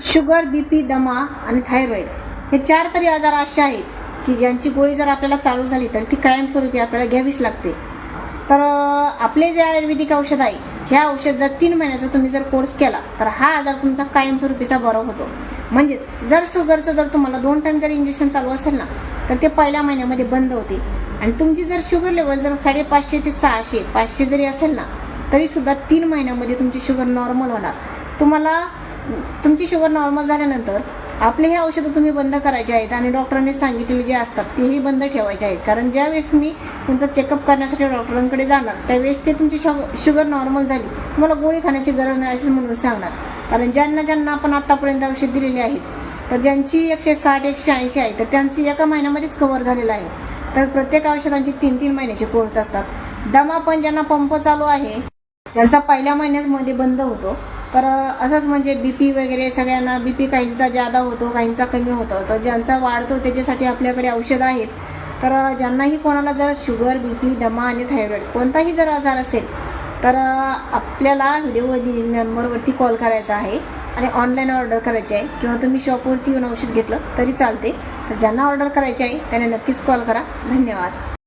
Sugar, BP, दमा आणि thyroid हे 4 तरी आजार असे आहेत की ज्यांची गोळी जर आपल्याला चालू झाली तर ती कायमस्वरूपी आपल्याला घ्यावीच लागते. तर आपले जे आयुर्वेदिक औषध आहे, ह्या औषध जर 3 महिन्याचा तुम्ही जर कोर्स केला तर हा आजार तुमचा कायमस्वरूपीचा बरा होतो. म्हणजेच जर शुगरचं जर तुम्हाला 2 टाइम जर इंजेक्शन चालू असेल ना तर ते पहिल्या महिन्यामध्ये बंद होते. आणि तुमची जर शुगर लेवल जर 550 ते 600 500 जरी असेल ना तरी सुद्धा 3 महिन्यामध्ये तुमची शुगर नॉर्मल होणार. तुम्हाला तुमची शुगर नॉर्मल झाल्यानंतर आपले हे औषधं तुम्ही बंद करायचे आहेत आणि डॉक्टरांनी सांगितलेले जे असतात तेही बंद ठेवायचे आहेत. कारण ज्यावेळेस तुम्ही तुमचा चेकअप करण्यासाठी डॉक्टरांकडे जाणार त्यावेळेस ते तुमची शुगर नॉर्मल झाली तुम्हाला गोळी खाण्याची गरज नाही असे म्हणून सांगणार. कारण ज्यांना आपण आतापर्यंत औषध दिलेली आहेत तर ज्यांची 160 180 आहे तर त्यांची एका महिन्यामध्येच कव्हर झालेलं आहे. तर प्रत्येक औषधांची 3-3 महिन्याचे कोर्स असतात. दमा पण ज्यांना पंप चालू आहे त्यांचा पहिल्या महिन्यामध्ये बंद होतो. तर असंच म्हणजे बीपी वगैरे सगळ्यांना बीपी काहींचा जादा होतो काहींचा कमी होतो. तर ज्यांचा वाढतो त्याच्यासाठी आपल्याकडे औषध आहेत. तर ज्यांनाही कोणाला जर शुगर, बीपी, दमा आणि थायरॉइड कोणताही जर आजार असेल तर आपल्याला व्हिडिओ नंबरवरती कॉल करायचा आहे आणि ऑनलाईन ऑर्डर करायची आहे किंवा तुम्ही शॉपवरती येऊन औषध घेतलं तरी चालते. तर ज्यांना ऑर्डर करायची आहे त्यांना नक्कीच कॉल करा. धन्यवाद.